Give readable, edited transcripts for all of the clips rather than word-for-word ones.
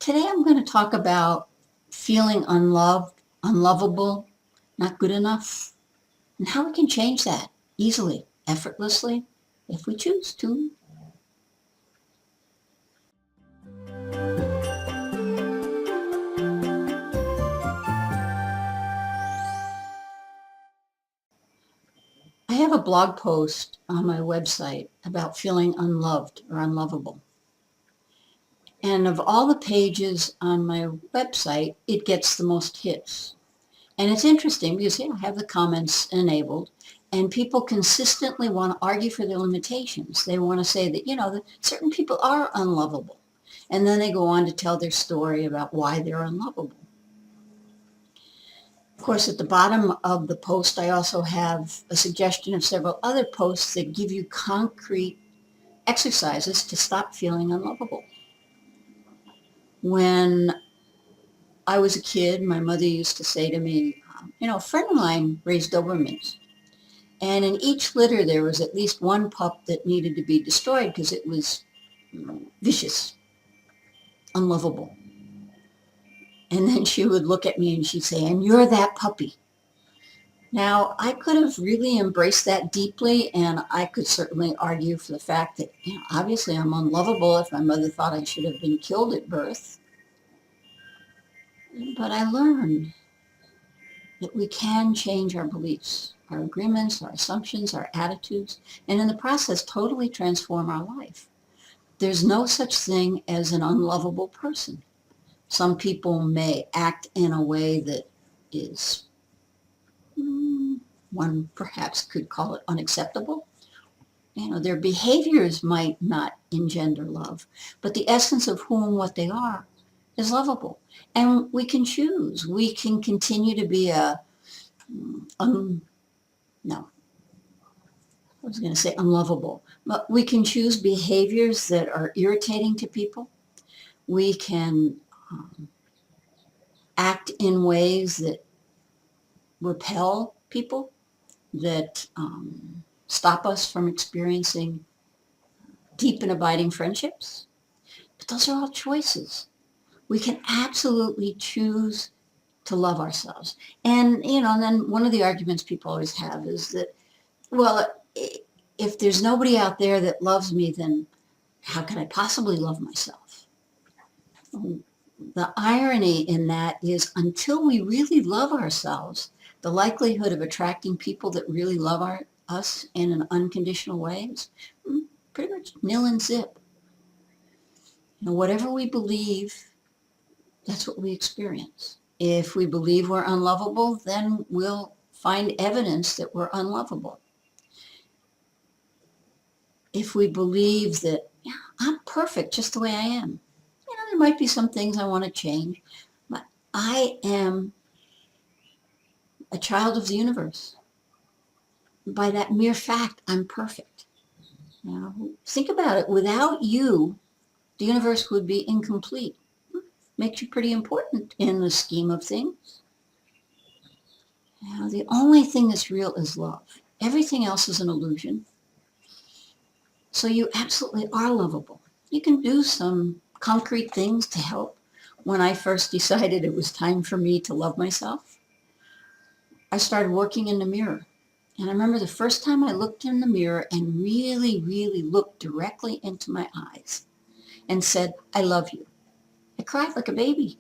Today I'm going to talk about feeling unloved, unlovable, not good enough, and how we can change that easily, effortlessly, if we choose to. I have a blog post on my website about feeling unloved or unlovable. And of all the pages on my website, it gets the most hits. And it's interesting because I have the comments enabled, and people consistently want to argue for their limitations. They want to say that, that certain people are unlovable. And then they go on to tell their story about why they're unlovable. Of course, at the bottom of the post, I also have a suggestion of several other posts that give you concrete exercises to stop feeling unlovable. When I was a kid, my mother used to say to me, a friend of mine raised Dobermans. And in each litter, there was at least one pup that needed to be destroyed because it was vicious, unlovable. And then she would look at me and she'd say, and you're that puppy. Now, I could have really embraced that deeply, and I could certainly argue for the fact that, obviously I'm unlovable if my mother thought I should have been killed at birth. But I learned that we can change our beliefs, our agreements, our assumptions, our attitudes, and in the process totally transform our life. There's no such thing as an unlovable person. Some people may act in a way that is, one perhaps could call it unacceptable. Their behaviors might not engender love, but the essence of who and what they are is lovable. And we can choose. We can continue to be no, I was going to say unlovable, but we can choose behaviors that are irritating to people. We can act in ways that repel people, that stop us from experiencing deep and abiding friendships. But those are all choices. We can absolutely choose to love ourselves. And, and then one of the arguments people always have is that, well, if there's nobody out there that loves me, then how can I possibly love myself? The irony in that is until we really love ourselves, the likelihood of attracting people that really love us in an unconditional way is pretty much nil and zip. Whatever we believe, that's what we experience. If we believe we're unlovable, then we'll find evidence that we're unlovable. If we believe that, I'm perfect just the way I am, there might be some things I want to change, but I am a child of the universe. By that mere fact, I'm perfect. Think about it. Without you, the universe would be incomplete. Makes you pretty important in the scheme of things. The only thing that's real is love. Everything else is an illusion. So you absolutely are lovable. You can do some concrete things to help. When I first decided it was time for me to love myself, I started working in the mirror. And I remember the first time I looked in the mirror and really, really looked directly into my eyes and said, I love you. I cried like a baby.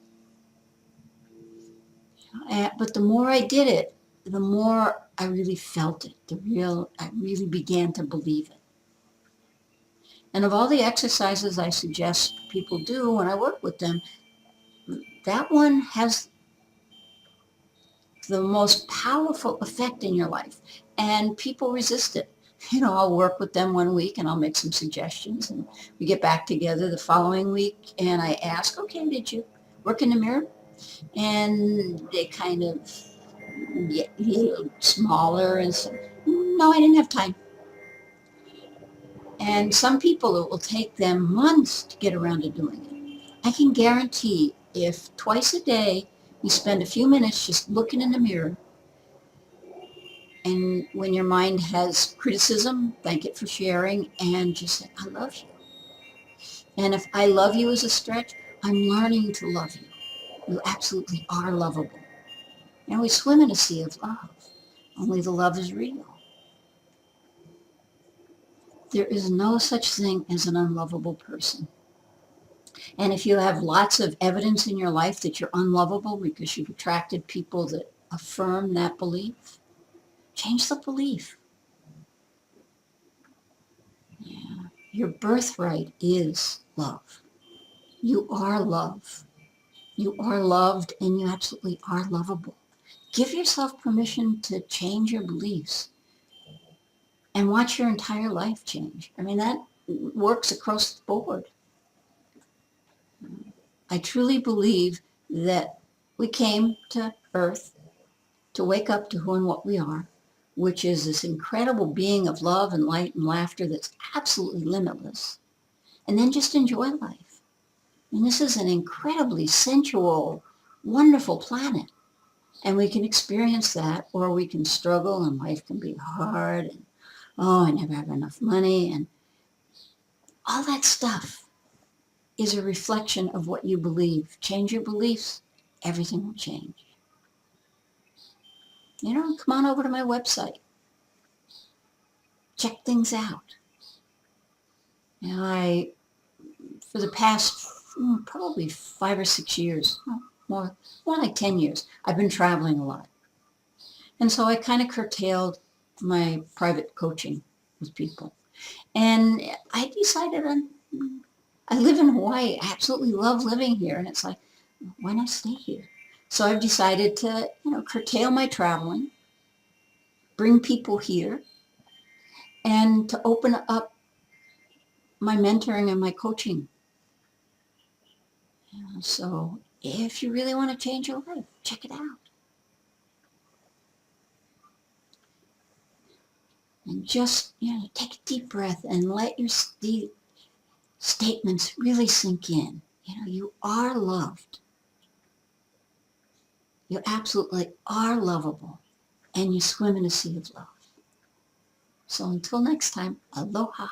But the more I did it, the more I really felt it. I really began to believe it. And of all the exercises I suggest people do when I work with them, that one has the most powerful effect in your life. And people resist it. I'll work with them one week and I'll make some suggestions, and we get back together the following week and I ask, okay, did you work in the mirror? And they kind of get a little smaller and say, no, I didn't have time. And some people, it will take them months to get around to doing it. I can guarantee if twice a day you spend a few minutes just looking in the mirror, and when your mind has criticism, thank it for sharing and just say, I love you. And if I love you is a stretch, I'm learning to love you. You absolutely are lovable. And we swim in a sea of love. Only the love is real. There is no such thing as an unlovable person. And if you have lots of evidence in your life that you're unlovable because you've attracted people that affirm that belief, change the belief. Yeah. Your birthright is love. You are love. You are loved and you absolutely are lovable. Give yourself permission to change your beliefs and watch your entire life change. I mean, that works across the board. I truly believe that we came to Earth to wake up to who and what we are, which is this incredible being of love and light and laughter that's absolutely limitless, and then just enjoy life. And this is an incredibly sensual, wonderful planet. And we can experience that, or we can struggle and life can be hard and, oh, I never have enough money. And all that stuff is a reflection of what you believe. Change your beliefs, everything will change. Come on over to my website. Check things out. For the past probably 5 or 6 years, more like 10 years, I've been traveling a lot. And so I kind of curtailed my private coaching with people. And I decided I live in Hawaii. I absolutely love living here. And it's like, why not stay here? So I've decided to, curtail my traveling, bring people here, and to open up my mentoring and my coaching. So if you really want to change your life, check it out. And just, take a deep breath and let your statements really sink in. You are loved. You absolutely are lovable. And you swim in a sea of love. So until next time, aloha.